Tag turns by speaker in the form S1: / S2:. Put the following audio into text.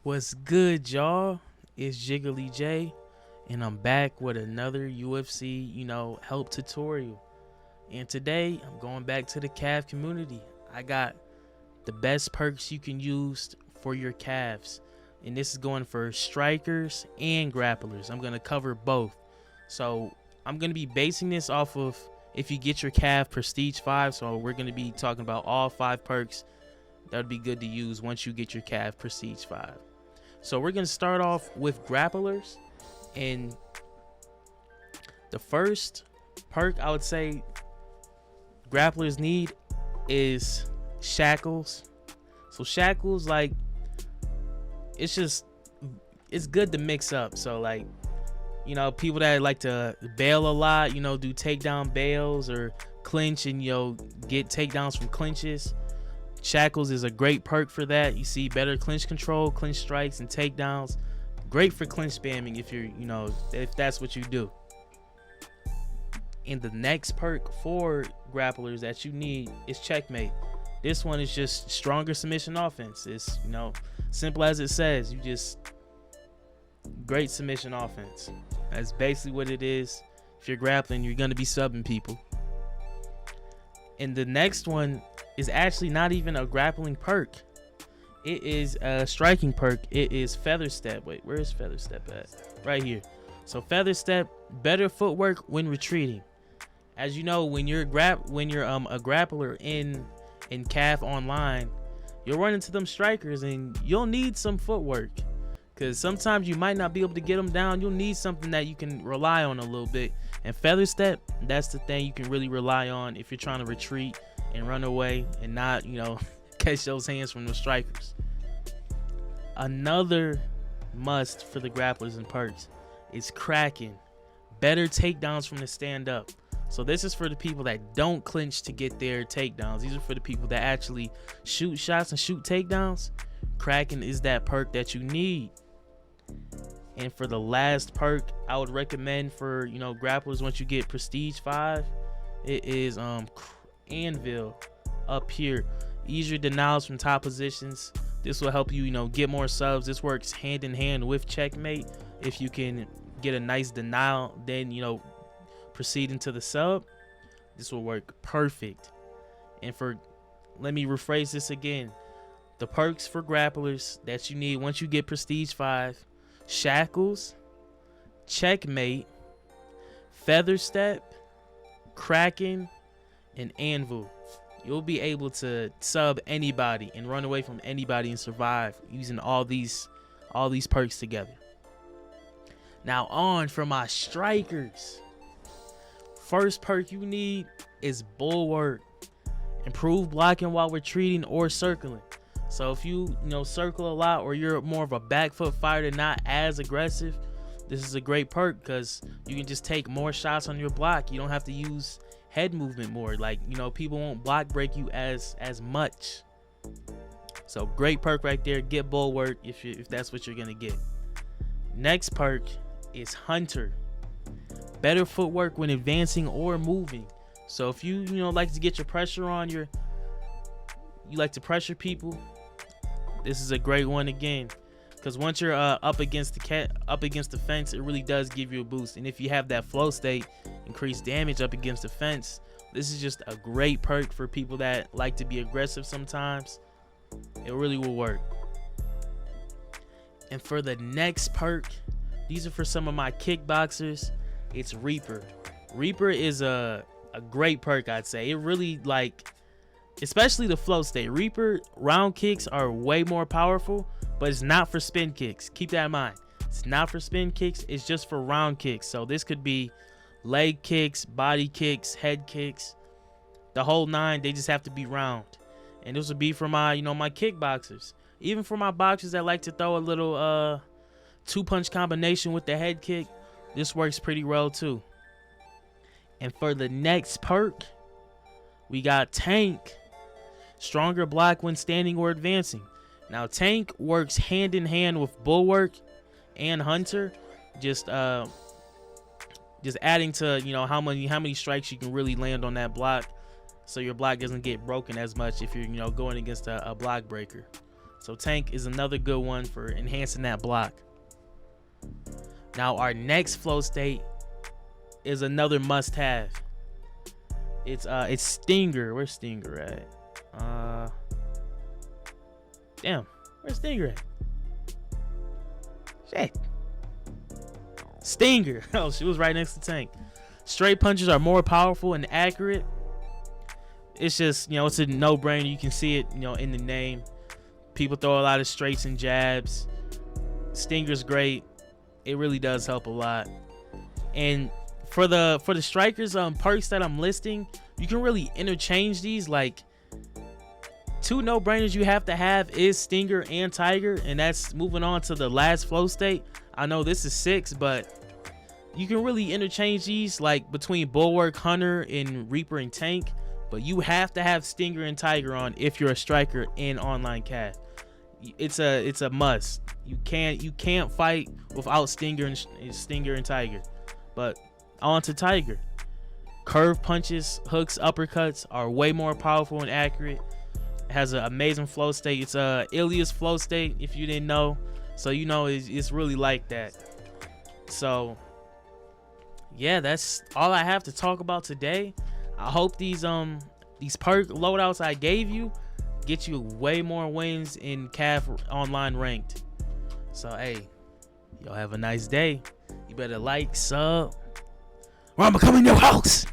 S1: What's good, y'all? It's Jiggly J, and I'm back with another UFC, help tutorial. And today, I'm going back to the calf community. I got the best perks you can use for your calves. And this is going for strikers and grapplers. I'm going to cover both. So, I'm going to be basing this off of if you get your calf Prestige 5. So, we're going to be talking about all 5 perks that would be good to use once you get your calf Prestige 5. So we're going to start off with grapplers, and the first perk I would say grapplers need is shackles. So shackles, like, it's good to mix up. So like, people that like to bail a lot, do takedown bails or clinch and get takedowns from clinches. Shackles is a great perk for that. You see better clinch control, clinch strikes, and takedowns. Great for clinch spamming if you're, if that's what you do. And the next perk for grapplers that you need is checkmate. This one is just stronger submission offense. It's, simple as it says. Great submission offense. That's basically what it is. If you're grappling, you're going to be subbing people. And the next one is actually not even a grappling perk. It is a striking perk. It is feather step. Wait, where is feather step at? Right here. So feather step, better footwork when retreating. As you know, when you're a grappler in calf online, you'll run into them strikers and you'll need some footwork, because sometimes you might not be able to get them down. You'll need something that you can rely on a little bit. And feather step, that's the thing you can really rely on if you're trying to retreat and run away and not, catch those hands from the strikers. Another must for the grapplers and perks is cracking. Better takedowns from the stand up. So this is for the people that don't clinch to get their takedowns. These are for the people that actually shoot shots and shoot takedowns. Cracking is that perk that you need. And for the last perk I would recommend for, grapplers once you get Prestige 5, it is Anvil up here. Easier denials from top positions. This will help you, get more subs. This works hand in hand with checkmate. If you can get a nice denial, then, proceed into the sub, this will work perfect. And let me rephrase this again. The perks for grapplers that you need once you get Prestige 5, shackles, checkmate, feather step, cracking, and anvil. You'll be able to sub anybody and run away from anybody and survive using all these perks together. Now on for my strikers. First perk you need is bulwark. Improve blocking while retreating or circling. So if you circle a lot, or you're more of a back foot fighter, not as aggressive, this is a great perk because you can just take more shots on your block. You don't have to use head movement more. Like, people won't block break you as much. So great perk right there. Get bulwark if that's what you're gonna get. Next perk is hunter. Better footwork when advancing or moving. So if you like to get your pressure on, you like to pressure people, this is a great one again, because once you're up against the fence, it really does give you a boost. And if you have that flow state, increased damage up against the fence, this is just a great perk for people that like to be aggressive sometimes. It really will work. And for the next perk, these are for some of my kickboxers. It's Reaper. Reaper is a great perk, I'd say. It really, especially the flow state. Reaper round kicks are way more powerful, but it's not for spin kicks. Keep that in mind. It's not for spin kicks. It's just for round kicks. So this could be leg kicks, body kicks, head kicks, the whole 9. They just have to be round. And this would be for my, my kickboxers. Even for my boxers that like to throw a little 2-punch combination with the head kick, this works pretty well too. And for the next perk, we got Tank. Stronger block when standing or advancing. Now Tank works hand in hand with Bulwark and Hunter. Just adding to how many strikes you can really land on that block. so your block doesn't get broken as much if you're, you know, going against a block breaker. So tank is another good one for enhancing that block. Now our next flow state is another must-have. It's Stinger. Where's Stinger at? Damn, where's Stinger at? Shit. Stinger. Oh, she was right next to tank. Straight punches are more powerful and accurate. It's just, you know, it's a no-brainer. You can see it, you know, in the name. People throw a lot of straights and jabs. Stinger's great. It really does help a lot. And for the strikers perks that I'm listing, you can really interchange these. Like, two no-brainers you have to have is Stinger and Tiger, and that's moving on to the last flow state. I know this is 6, but you can really interchange these, like between Bulwark, Hunter, and Reaper and Tank. But you have to have Stinger and Tiger on if you're a striker in online CAF. It's a must. You can't fight without Stinger and Tiger. But on to Tiger. Curve punches, hooks, uppercuts are way more powerful and accurate. It has an amazing flow state. It's a Ilias flow state, if you didn't know. So you know it's really like that. So yeah, that's all I have to talk about today. I hope these perk loadouts I gave you get you way more wins in CAF online ranked. So hey, y'all have a nice day. You better like, sub, or I'm becoming your host.